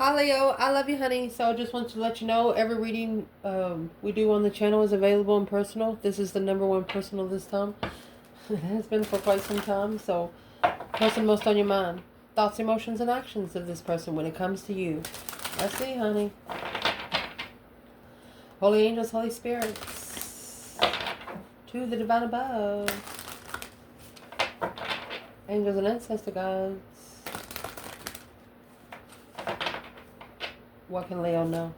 Hi Leo, I love you honey. So I just want to let you know every reading we do on the channel is available and personal. This is the number one personal this time. It has been for quite some time. So person most on your mind. Thoughts, emotions, and actions of this person when it comes to you. Let's see honey. Holy angels, Holy spirits. To the divine above. Angels and ancestor guides. What can Leo know?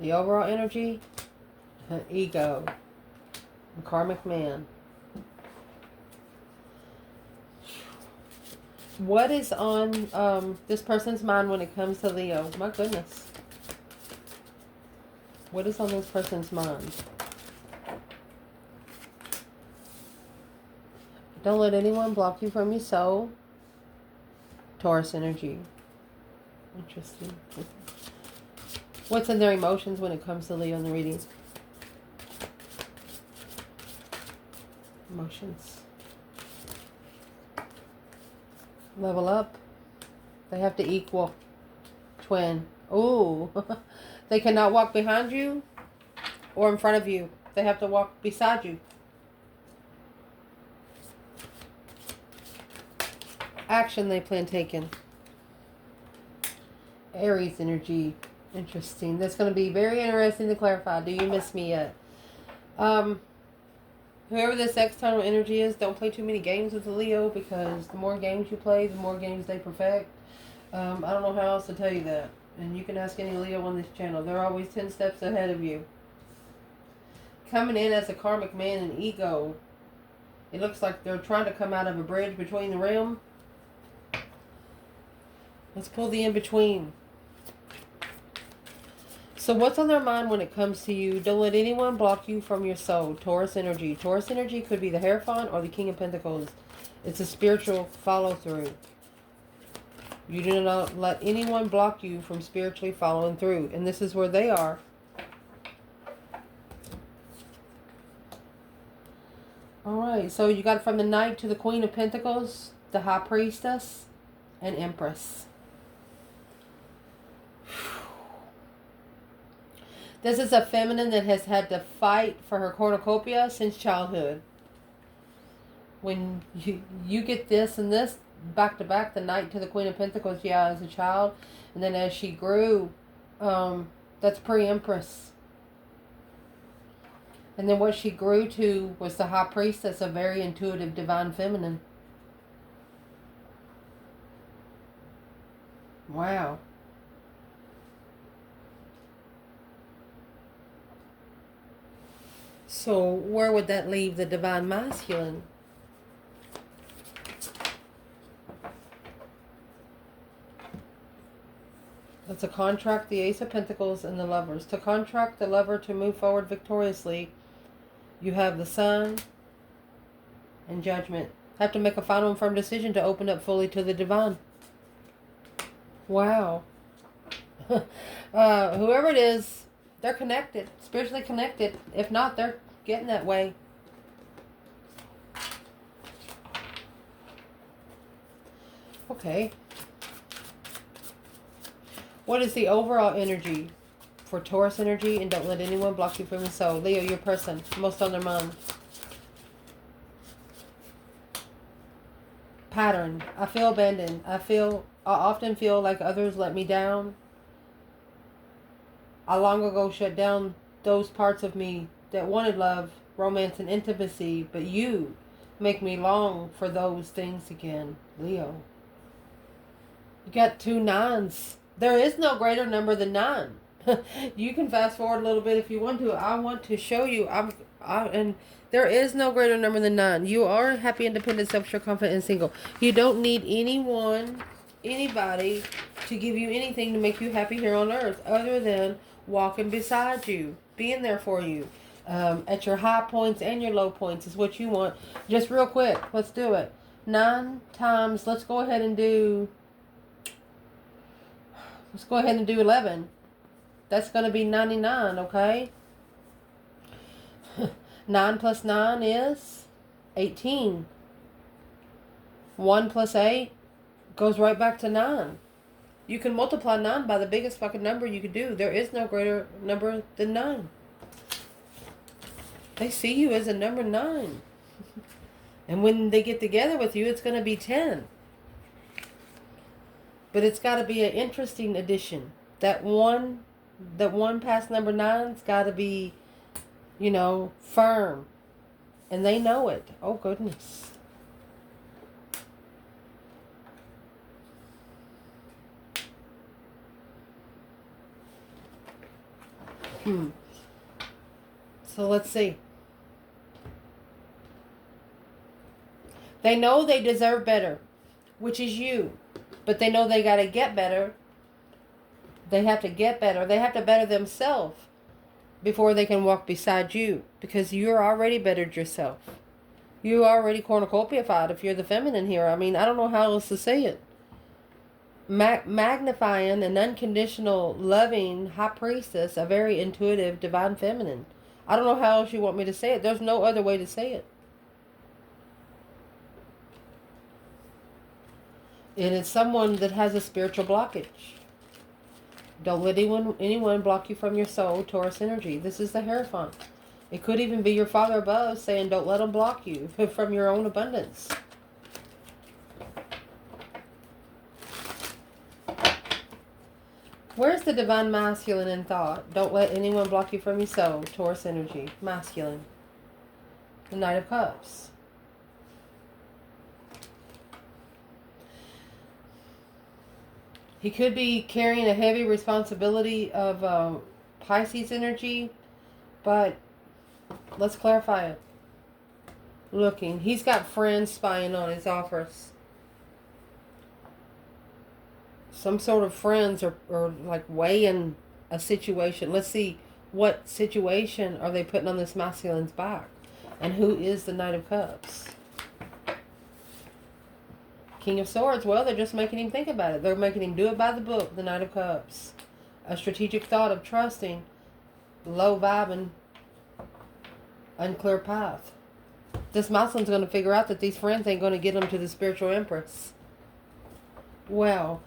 The overall energy, ego, karmic man. What is on this person's mind when it comes to Leo? My goodness. What is on this person's mind? Don't let anyone block you from your soul. Taurus energy. Interesting. What's in their emotions when it comes to Leo in the reading? Emotions. Level up. They have to equal. Twin. Ooh. They cannot walk behind you or in front of you. They have to walk beside you. Action they plan taking. Aries energy. Interesting. That's going to be very interesting to clarify. Do you miss me yet? Whoever this external energy is, don't play too many games with the Leo, because the more games you play, the more games they perfect. I don't know how else to tell you that. And you can ask any Leo on this channel. They're always 10 steps ahead of you. Coming in as a karmic man and ego. It looks like they're trying to come out of a bridge between the realm. Let's pull the in-between. So what's on their mind when it comes to you? Don't let anyone block you from your soul. Taurus energy. Taurus energy could be the Hierophant or the King of Pentacles. It's a spiritual follow-through. You do not let anyone block you from spiritually following through. And this is where they are. Alright, so you got from the Knight to the Queen of Pentacles, the High Priestess, and Empress. This is a feminine that has had to fight for her cornucopia since childhood. When you get this and this back to back, the Knight to the Queen of Pentacles, yeah, as a child. And then as she grew, that's pre-Empress. And then what she grew to was the High Priestess, a very intuitive, divine feminine. Wow. So where would that leave the divine masculine? That's a contract, the Ace of Pentacles, and the Lovers. To contract the lover to move forward victoriously, you have the Sun and Judgment. Have to make a final and firm decision to open up fully to the divine. Wow. Whoever it is, they're connected, spiritually connected. If not, they're getting that way. Okay. What is the overall energy for Taurus energy? And don't let anyone block you from your soul. Leo, your person, most on their mind. Pattern. I feel abandoned. I often feel like others let me down. I long ago shut down those parts of me that wanted love, romance, and intimacy, but you make me long for those things again. Leo. You got 2 9s. There is no greater number than 9. You can fast forward a little bit if you want to. I want to show you. And there is no greater number than 9. You are happy, independent, self-sure, confident, and single. You don't need anybody to give you anything to make you happy here on earth other than walking beside you, being there for you. At your high points and your low points is what you want. Just real quick, let's do it. 9 times, let's go ahead and do 11. That's going to be 99, okay? 9 plus 9 is 18. 1 plus 8, Goes right back to 9. You can multiply 9 by the biggest fucking number you could do. There is no greater number than 9. They see you as a number 9. And when they get together with you, it's going to be 10. But it's got to be an interesting addition. That one past number 9's got to be, you know, firm. And they know it. Oh, goodness. So let's see. They know they deserve better, which is you. But they know they got to get better. They have to get better. They have to better themselves before they can walk beside you. Because you're already bettered yourself. You're already cornucopiafied if you're the feminine here. I mean, I don't know how else to say it. Magnifying an unconditional, loving high priestess, a very intuitive, divine feminine. I don't know how else you want me to say it. There's no other way to say it. And it's someone that has a spiritual blockage. Don't let anyone block you from your soul, Taurus energy. This is the Hierophant. It could even be your father above saying, don't let them block you from your own abundance. Where's the divine masculine in thought? Don't let anyone block you from your soul, Taurus energy. Masculine. The Knight of Cups. He could be carrying a heavy responsibility of Pisces energy, but let's clarify it. Looking. He's got friends spying on his offers. Some sort of friends are like weighing a situation. Let's see, what situation are they putting on this masculine's back? And who is the Knight of Cups? King of Swords. Well, they're just making him think about it. They're making him do it by the book, the Knight of Cups. A strategic thought of trusting, low vibing, unclear path. This masculine's going to figure out that these friends ain't going to get him to the spiritual empress. Well,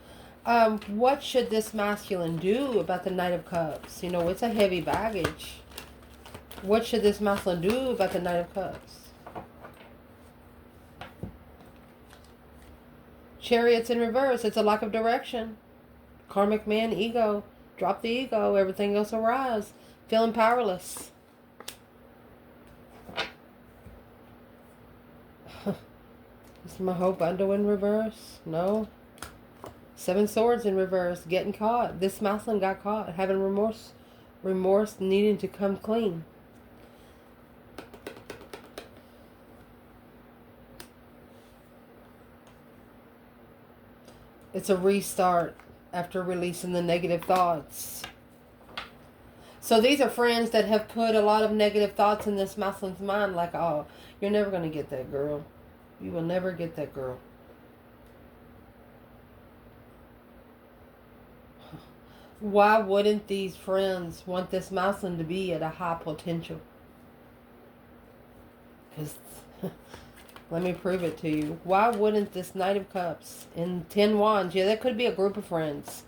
what should this masculine do about the Knight of Cups? You know, it's a heavy baggage. What should this masculine do about the Knight of Cups? Chariots in reverse. It's a lack of direction. Karmic man, ego. Drop the ego. Everything else will rise. Feeling powerless. Is my hope under in reverse? No. 7 swords in reverse. Getting caught. This masculine got caught. Having remorse. Remorse needing to come clean. It's a restart after releasing the negative thoughts. So these are friends that have put a lot of negative thoughts in this masculine's mind. Like, oh, you're never going to get that girl. You will never get that girl. Why wouldn't these friends want this masculine to be at a high potential? Because... let me prove it to you. Why wouldn't this Knight of Cups in 10 Wands? Yeah, that could be a group of friends.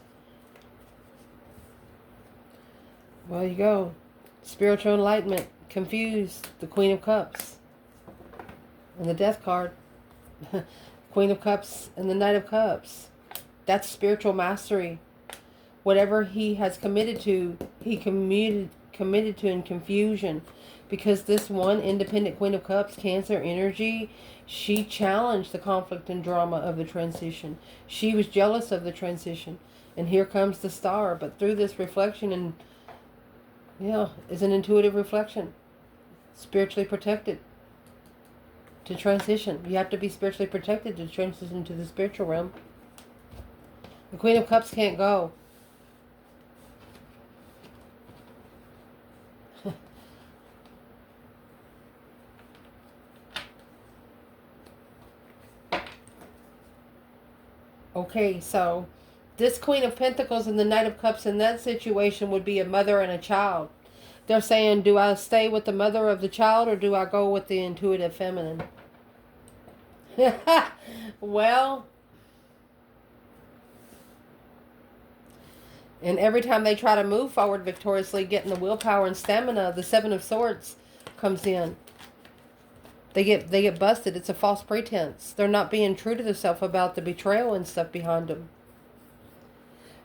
Well, you go. Spiritual enlightenment. Confused. The Queen of Cups. And the Death card. Queen of Cups and the Knight of Cups. That's spiritual mastery. Whatever he has committed to, he committed to in confusion. Because this one independent Queen of Cups, Cancer energy, she challenged the conflict and drama of the transition. She was jealous of the transition. And here comes the Star. But through this reflection, and yeah, is an intuitive reflection. Spiritually protected to transition. You have to be spiritually protected to transition to the spiritual realm. The Queen of Cups can't go. Okay, so this Queen of Pentacles and the Knight of Cups in that situation would be a mother and a child. They're saying, do I stay with the mother of the child or do I go with the intuitive feminine? Well, And every time they try to move forward victoriously, getting the willpower and stamina, the Seven of Swords comes in. They get busted. It's a false pretense. They're not being true to themselves about the betrayal and stuff behind them.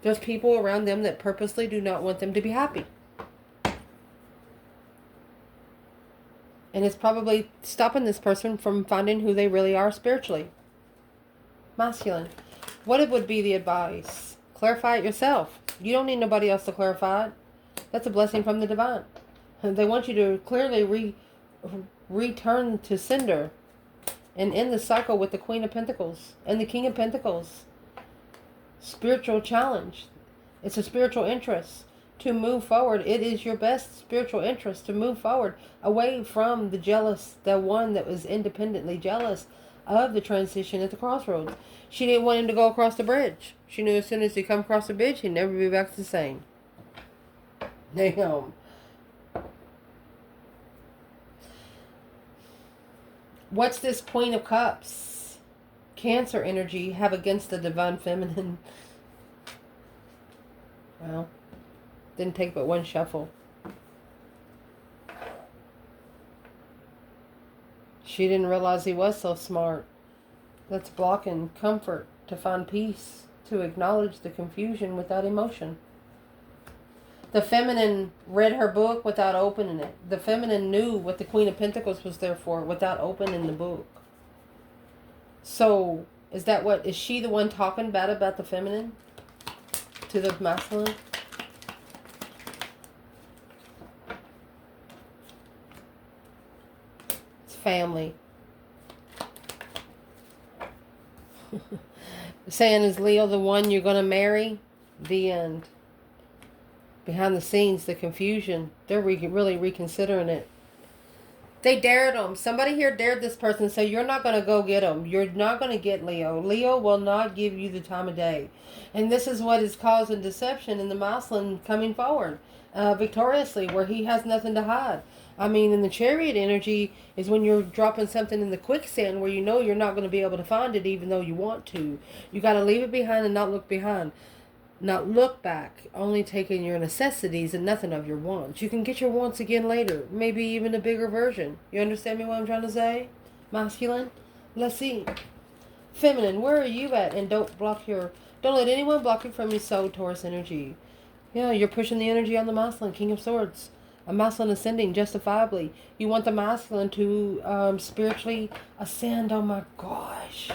There's people around them that purposely do not want them to be happy. And it's probably stopping this person from finding who they really are spiritually. Masculine. What would be the advice? Clarify it yourself. You don't need nobody else to clarify it. That's a blessing from the divine. They want you to clearly return to sender and end the cycle with the Queen of Pentacles and the King of Pentacles. Spiritual challenge. It's a spiritual interest to move forward. It is your best spiritual interest to move forward away from the jealous, the one that was independently jealous of the transition at the crossroads. She didn't want him to go across the bridge. She knew as soon as he come across the bridge, he'd never be back the same. Damn. What's this Queen of Cups, Cancer energy have against the divine feminine? Well, didn't take but one shuffle. She didn't realize he was so smart. That's blocking comfort to find peace, to acknowledge the confusion without emotion. The feminine read her book without opening it. The feminine knew what the Queen of Pentacles was there for without opening the book. So, is she the one talking bad about the feminine to the masculine? It's family. Saying, is Leo the one you're going to marry? The end. Behind the scenes, the confusion. They're really reconsidering it. They dared them. Somebody here dared this person. Say, you're not going to go get them. You're not going to get Leo. Leo will not give you the time of day. And this is what is causing deception in the masculine coming forward victoriously, where he has nothing to hide. I mean, in the Chariot energy is when you're dropping something in the quicksand where you know you're not going to be able to find it even though you want to. You got to leave it behind and not look behind. Not look back, only taking your necessities and nothing of your wants. You can get your wants again later, maybe even a bigger version. You understand me what I'm trying to say? Masculine? Let's see. Feminine, where are you at? And don't let anyone block you from your soul, Taurus energy. Yeah, you're pushing the energy on the masculine, King of Swords. A masculine ascending justifiably. You want the masculine to spiritually ascend. Oh my gosh.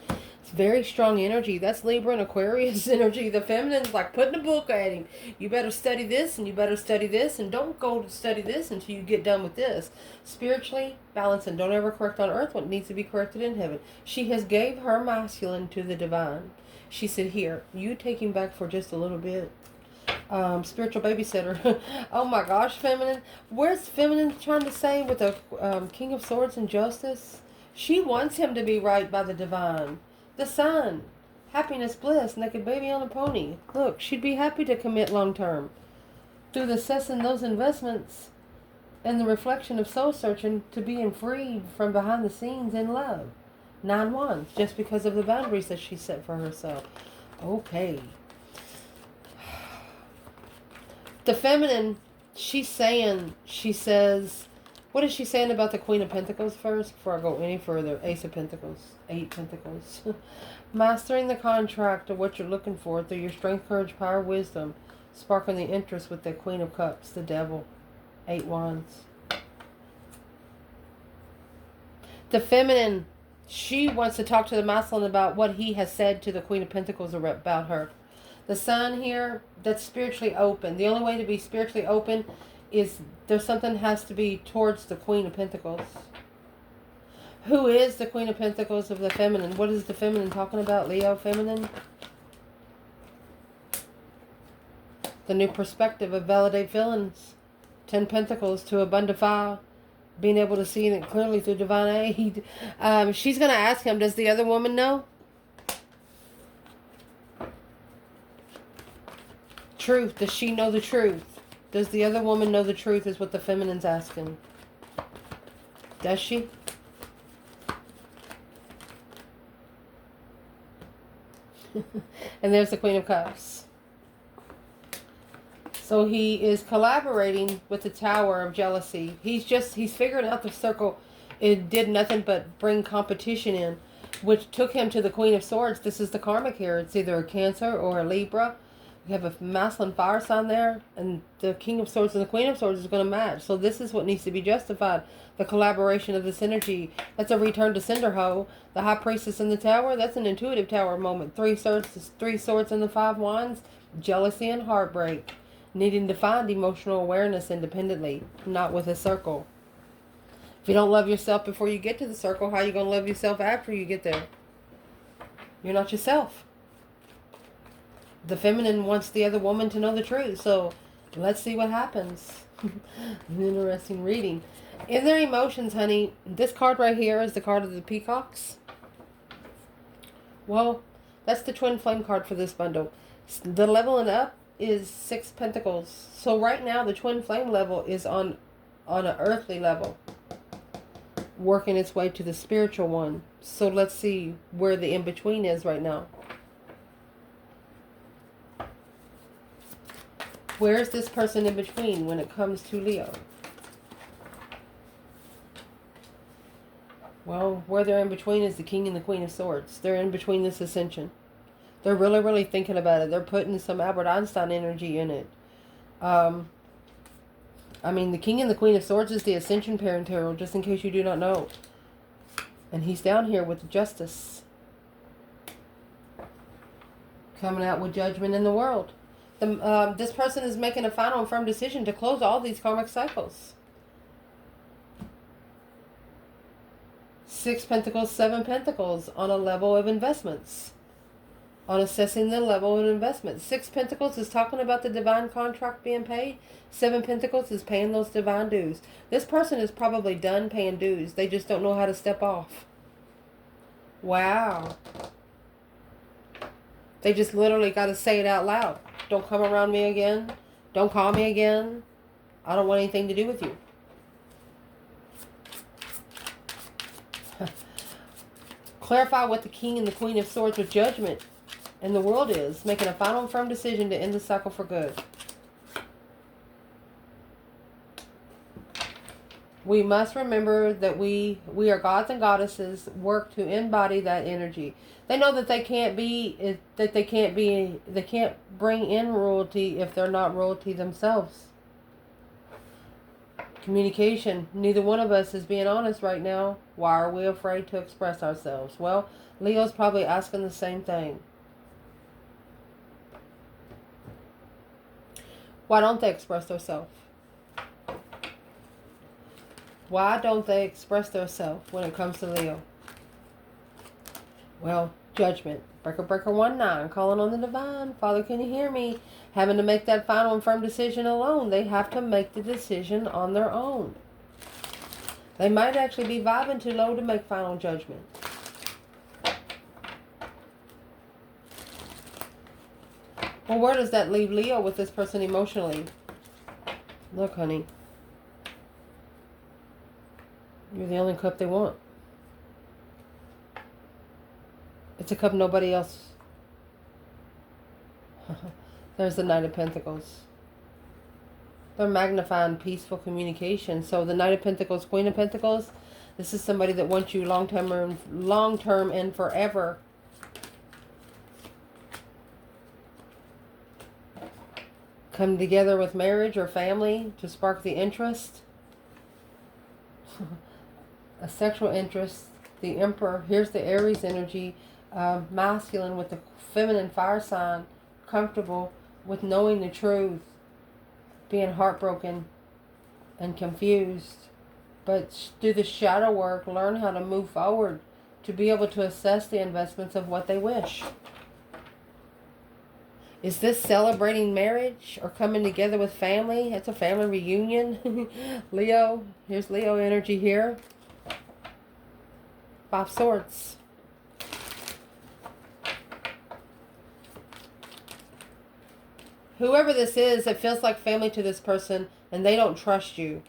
It's very strong energy. That's Libra and Aquarius energy. The feminine's like putting a book at him. You better study this and you better study this and don't go to study this until you get done with this. Spiritually balancing. Don't ever correct on earth what needs to be corrected in heaven. She has gave her masculine to the divine. She said, here, you take him back for just a little bit. Spiritual babysitter. Oh my gosh, feminine. Where's feminine trying to say with the King of Swords and Justice? She wants him to be right by the divine. The sun. Happiness, bliss, naked baby on a pony. Look, she'd be happy to commit long term. Through the assessing those investments and the reflection of soul searching to being freed from behind the scenes in love. 9 wands, just because of the boundaries that she set for herself. Okay. The feminine, she says, what is she saying about the Queen of Pentacles first? Before I go any further, Ace of Pentacles, 8 Pentacles. Mastering the contract of what you're looking for through your strength, courage, power, wisdom. Sparking the interest with the Queen of Cups, the Devil, 8 Wands. The feminine, she wants to talk to the masculine about what he has said to the Queen of Pentacles about her. The sun here, that's spiritually open. The only way to be spiritually open is there's something has to be towards the Queen of Pentacles. Who is the Queen of Pentacles of the feminine? What is the feminine talking about? Leo feminine? The new perspective of validate feelings. 10 Pentacles to abundify. Being able to see it clearly through divine aid. She's going to ask him, does the other woman know? Truth. Does she know the truth? Does the other woman know the truth is what the feminine's asking. Does she? And there's the Queen of Cups. So he is collaborating with the Tower of Jealousy. He's figuring out the circle. It did nothing but bring competition in, which took him to the Queen of Swords. This is the karmic here. It's either a Cancer or a Libra. You have a masculine fire sign there, and the King of Swords and the Queen of Swords is going to match. So this is what needs to be justified. The collaboration of this energy. That's a return to Cinderho. The High Priestess in the Tower, that's an intuitive Tower moment. Three swords and the 5 wands. Jealousy and heartbreak. Needing to find emotional awareness independently, not with a circle. If you don't love yourself before you get to the circle, how are you going to love yourself after you get there? You're not yourself. The feminine wants the other woman to know the truth. So let's see what happens. An interesting reading. In their emotions, honey, this card right here is the card of the peacocks. Well, that's the twin flame card for this bundle. The leveling up is 6 pentacles. So right now the twin flame level is on an earthly level, working its way to the spiritual one. So let's see where the in-between is right now. Where is this person in between when it comes to Leo? Well, where they're in between is the King and the Queen of Swords. They're in between this ascension. They're really, really thinking about it. They're putting some Albert Einstein energy in it. I mean, the King and the Queen of Swords is the Ascension pair in tarot, just in case you do not know. And he's down here with justice. Coming out with judgment in the world. This person is making a final and firm decision to close all these karmic cycles. 6 pentacles, 7 pentacles on a level of investments. On assessing the level of investment. 6 pentacles is talking about the divine contract being paid. 7 pentacles is paying those divine dues. This person is probably done paying dues. They just don't know how to step off. Wow. They just literally got to say it out loud. Don't come around me again. Don't call me again. I don't want anything to do with you. Clarify what the King and the Queen of Swords with judgment in the world is. Making a final and firm decision to end the cycle for good. We must remember that we are gods and goddesses, work to embody that energy. They know that they can't bring in royalty if they're not royalty themselves. Communication. Neither one of us is being honest right now. Why are we afraid to express ourselves? Well, Leo's probably asking the same thing. Why don't they express themselves? Why don't they express themselves when it comes to Leo? Well, judgment. Breaker 19, calling on the divine. Father, can you hear me? Having to make that final and firm decision alone. They have to make the decision on their own. They might actually be vibing too low to make final judgment. Well, where does that leave Leo with this person emotionally? Look, honey. You're the only cup they want. It's a cup nobody else. There's the Knight of Pentacles. They're magnifying peaceful communication. So the Knight of Pentacles, Queen of Pentacles, this is somebody that wants you long-term and forever. Come together with marriage or family to spark the interest. A sexual interest. The Emperor. Here's the Aries energy. Masculine with the feminine fire sign. Comfortable with knowing the truth. Being heartbroken and confused. But through the shadow work, learn how to move forward to be able to assess the investments of what they wish. Is this celebrating marriage or coming together with family? It's a family reunion. Leo. Here's Leo energy here. 5 Swords. Whoever this is, it feels like family to this person and they don't trust you.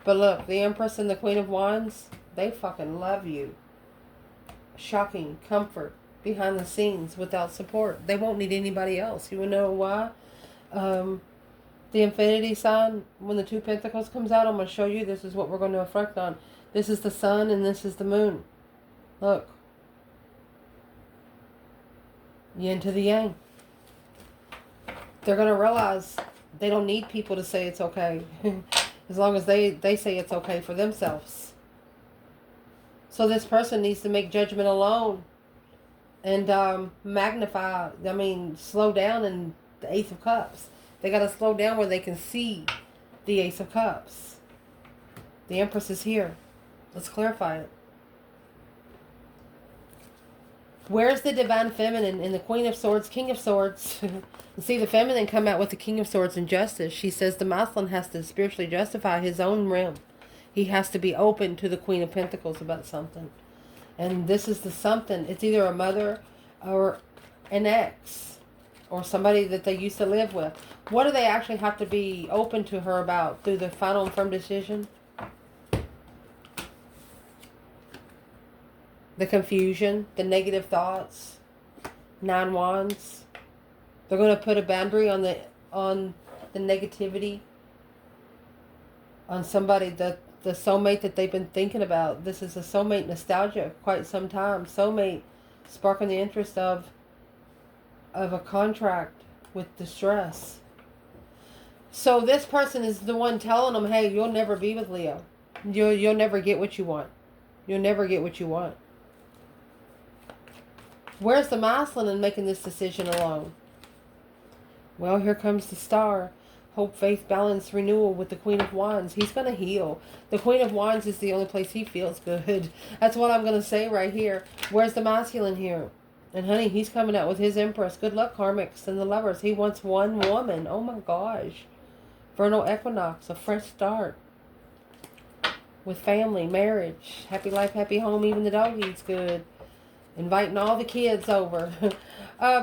But look, the Empress and the Queen of Wands, they fucking love you. Shocking comfort behind the scenes without support. They won't need anybody else. You know why? The infinity sign, when the 2 pentacles comes out, I'm going to show you this is what we're going to reflect on. This is the sun and this is the moon. Look. Yin to the yang. They're going to realize they don't need people to say it's okay. As long as they say it's okay for themselves. So this person needs to make judgment alone. And magnify, slow down in the Ace of Cups. They got to slow down where they can see the Ace of Cups. The Empress is here. Let's clarify it. Where's the Divine Feminine in the Queen of Swords, King of Swords? You see the Feminine come out with the King of Swords and Justice. She says the masculine has to spiritually justify his own realm. He has to be open to the Queen of Pentacles about something. And this is the something. It's either a mother or an ex or somebody that they used to live with. What do they actually have to be open to her about through the final and firm decision? The confusion, the negative thoughts, 9 wands. They're going to put a boundary on the negativity, on somebody that the soulmate that they've been thinking about. This is a soulmate nostalgia quite some time. Soulmate sparking the interest of a contract with distress. So this person is the one telling them, hey, you'll never be with Leo. You'll never get what you want. You'll never get what you want. Where's the masculine in making this decision alone? Well, here comes the Star. Hope, faith, balance, renewal with the Queen of Wands. He's going to heal. The Queen of Wands is the only place he feels good. That's what I'm going to say right here. Where's the masculine here? And honey, he's coming out with his Empress. Good luck, Karmics and the Lovers. He wants one woman. Oh my gosh. Vernal equinox, a fresh start. With family, marriage, happy life, happy home. Even the dog eats good. Inviting all the kids over.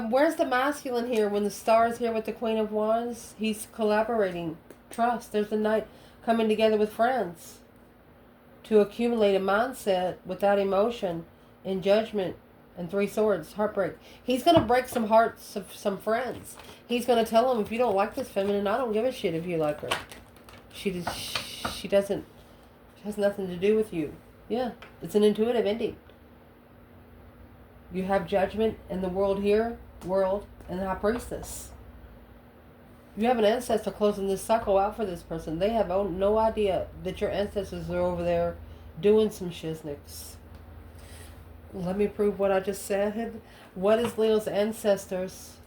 Where's the masculine here? When the Star is here with the Queen of Wands, he's collaborating. Trust. There's the Knight coming together with friends to accumulate a mindset without emotion and judgment. And 3 swords, heartbreak. He's going to break some hearts of some friends. He's going to tell them, if you don't like this feminine, I don't give a shit if you like her. She has nothing to do with you. Yeah, it's an intuitive ending. You have judgment in the world here, and the High Priestess. You have an ancestor closing this cycle out for this person. They have no idea that your ancestors are over there doing some shiznicks. Let me prove what I just said. What is Leo's ancestors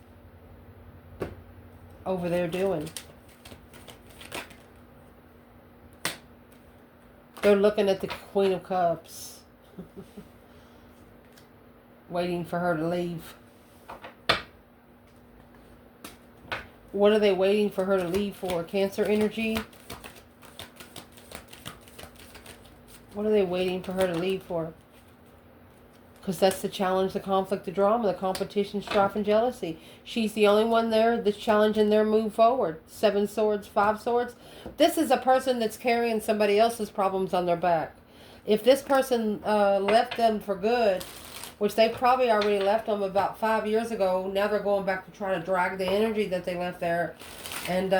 over there doing? They're looking at the Queen of Cups. Waiting for her to leave. What are they waiting for her to leave for? Cancer energy? What are they waiting for her to leave for? Because that's the challenge, the conflict, the drama, the competition, strife, and jealousy. She's the only one there that's challenging their move forward. 7 swords, 5 swords. This is a person that's carrying somebody else's problems on their back. If this person left them for good, which they probably already left them about 5 years ago, now they're going back to try to drag the energy that they left there. And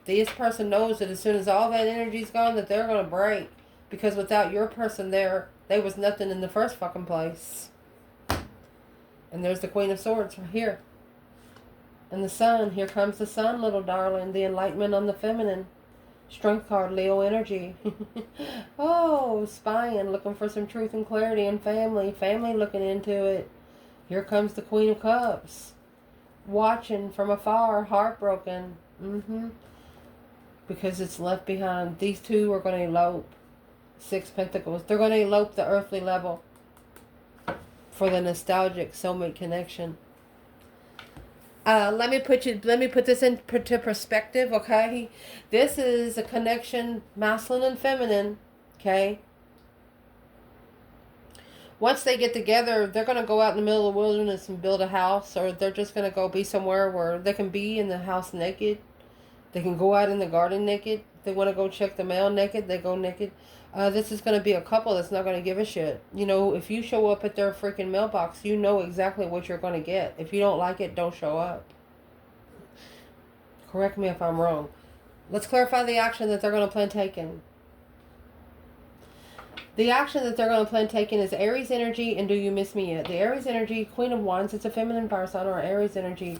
this person knows that as soon as all that energy's gone, that they're going to break. Because without your person there, they was nothing in the first fucking place. And there's the Queen of Swords right here. And the Sun. Here comes the Sun, little darling. The enlightenment on the feminine. Strength card, Leo energy. Oh, spying, looking for some truth and clarity in family. Family looking into it. Here comes the Queen of Cups. Watching from afar, heartbroken. Because it's left behind. These two are going to elope. 6 Pentacles. They're going to elope the earthly level. For the nostalgic soulmate connection. Let me put this into perspective, okay? This is a connection, masculine and feminine, okay? Once they get together, they're going to go out in the middle of the wilderness and build a house, or they're just going to go be somewhere where they can be in the house naked. They can go out in the garden naked. If they want to go check the mail naked, they go naked. This is going to be a couple that's not going to give a shit. You know, if you show up at their freaking mailbox, you know exactly what you're going to get. If you don't like it, don't show up. Correct me if I'm wrong. Let's clarify the action that they're going to plan taking. The action that they're going to plan taking is Aries energy and Do You Miss Me Yet? The Aries energy, Queen of Wands, it's a feminine fire sign or Aries energy.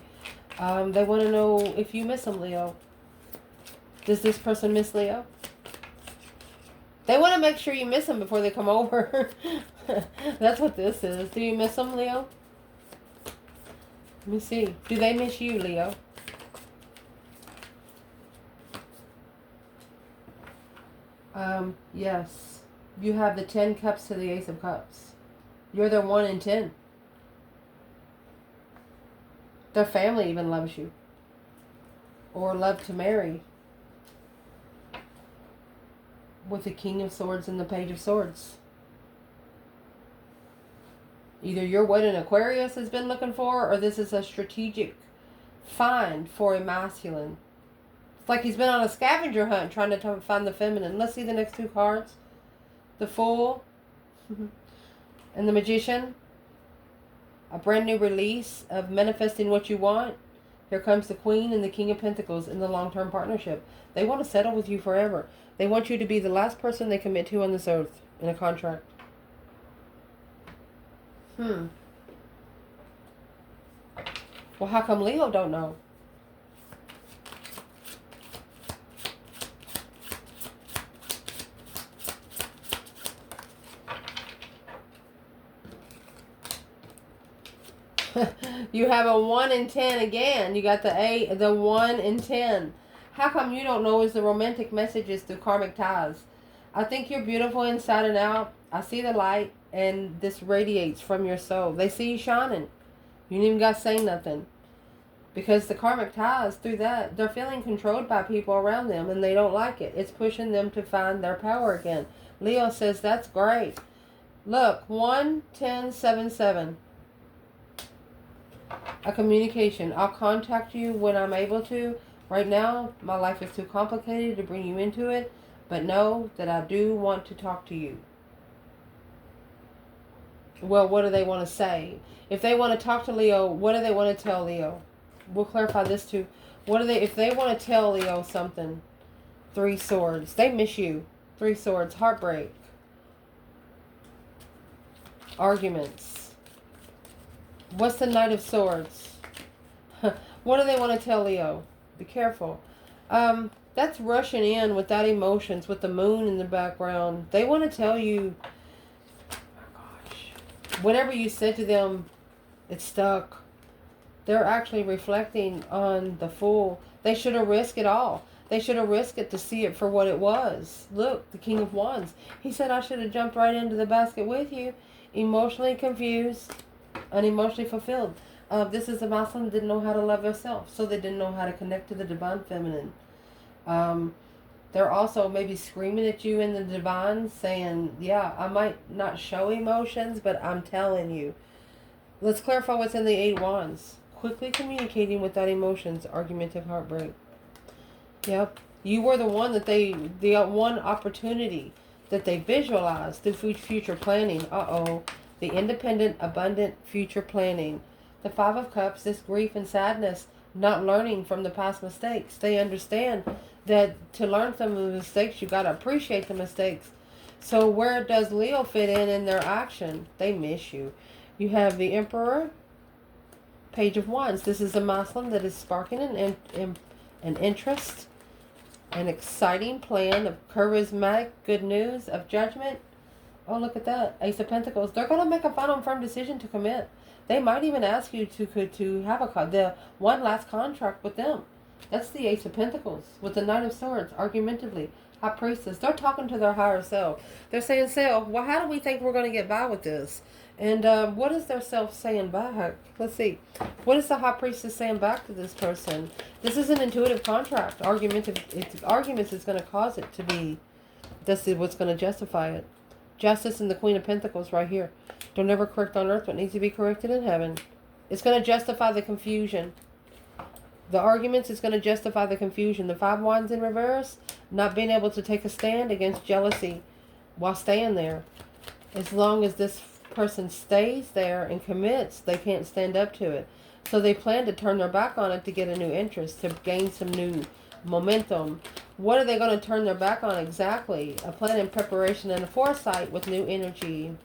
They want to know if you miss them, Leo. Does this person miss Leo? They want to make sure you miss them before they come over. That's what this is. Do you miss them, Leo? Let me see. Do they miss you, Leo? Yes. You have the 10 cups to the Ace of Cups. You're their 1 in 10. Their family even loves you. Or love to marry. With the King of Swords and the Page of Swords. Either you're what an Aquarius has been looking for, or this is a strategic find for a masculine. It's like he's been on a scavenger hunt trying to find the feminine. Let's see the next 2 cards. The Fool and the Magician. A brand new release of manifesting what you want. Here comes the Queen and the King of Pentacles in the long-term partnership. They want to settle with you forever. They want you to be the last person they commit to on this earth in a contract. Well, how come Leo don't know? You have a 1 in 10 again. You got the 1 in 10. How come you don't know is the romantic messages through karmic ties? I think you're beautiful inside and out. I see the light, and this radiates from your soul. They see you shining. You ain't even got to say nothing. Because the karmic ties, through that, they're feeling controlled by people around them, and they don't like it. It's pushing them to find their power again. Leo says, that's great. Look, 1, 10, 7, 7. A communication. I'll contact you when I'm able to. Right now, my life is too complicated to bring you into it. But know that I do want to talk to you. Well, what do they want to say? If they want to talk to Leo, what do they want to tell Leo? We'll clarify this too. What do they, if they want to tell Leo something? 3 swords. They miss you. 3 swords. Heartbreak. Arguments. What's the Knight of Swords? What do they want to tell Leo? Be careful. That's rushing in without emotions, with the moon in the background. They want to tell you, whatever you said to them, it's stuck. They're actually reflecting on the Fool. They should have risked it all. They should have risked it to see it for what it was. Look, the King of Wands. He said, I should have jumped right into the basket with you. Emotionally confused, unemotionally fulfilled. This is a Muslim that didn't know how to love herself, so they didn't know how to connect to the divine feminine. They're also maybe screaming at you in the divine, saying, yeah, I might not show emotions, but I'm telling you. Let's clarify what's in the 8 Wands. Quickly communicating without emotions, argumentative heartbreak. Yep. You were the one that the one opportunity that they visualized through future planning. The independent, abundant future planning. The 5 of Cups, this grief and sadness, not learning from the past mistakes. They understand that to learn from the mistakes, you got to appreciate the mistakes. So where does Leo fit in their action? They miss you. You have the Emperor, Page of Wands. This is a Muslim that is sparking an interest, an exciting plan of charismatic good news, of judgment. Oh, look at that. Ace of Pentacles. They're going to make a final and firm decision to commit. They might even ask you to have the one last contract with them. That's the Ace of Pentacles with the Knight of Swords, argumentatively. High Priestess. They're talking to their higher self. They're saying, self, well, how do we think we're going to get by with this? And what is their self saying back? Let's see. What is the High Priestess saying back to this person? This is an intuitive contract. Arguments is going to cause it to be. This is what's going to justify it. Justice and the Queen of Pentacles right here. Don't ever correct on earth what needs to be corrected in heaven. It's going to justify the confusion. The arguments is going to justify the confusion. The 5 Wands in reverse, not being able to take a stand against jealousy while staying there. As long as this person stays there and commits, they can't stand up to it. So they plan to turn their back on it to get a new interest, to gain some new Momentum. What are they going to turn their back on exactly? A plan in preparation and a foresight with new energy.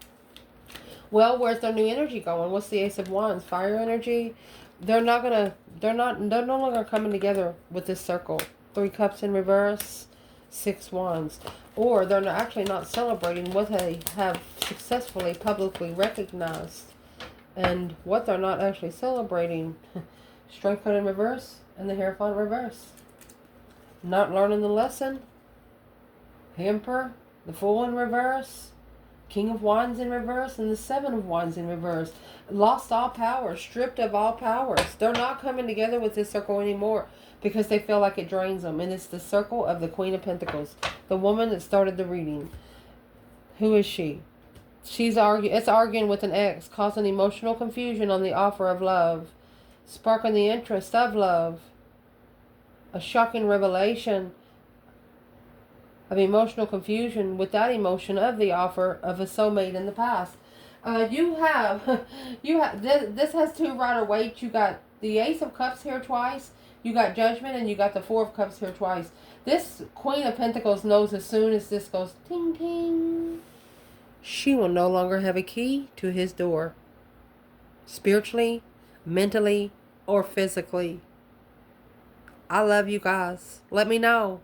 Well, where's their new energy going? What's the Ace of Wands? Fire energy. They're no longer coming together with this circle. 3 Cups in reverse, 6 Wands. Or they're actually not celebrating what they have successfully publicly recognized. And what they're not actually celebrating. Strength card in reverse and the Hierophant reverse. Not learning the lesson. Emperor, the Fool in reverse. King of Wands in reverse and the 7 of Wands in reverse. Lost all power, stripped of all powers. They're not coming together with this circle anymore because they feel like it drains them. And it's the circle of the Queen of Pentacles, the woman that started the reading. Who is she? It's arguing with an ex, causing emotional confusion on the offer of love, sparking the interest of love. A shocking revelation of emotional confusion without emotion of the offer of a soulmate in the past. This has 2 Rider-Waite. You got the Ace of Cups here twice. You got Judgment, and you got the 4 of Cups here twice. This Queen of Pentacles knows as soon as this goes ting ting, she will no longer have a key to his door. Spiritually, mentally, or physically. I love you guys. Let me know.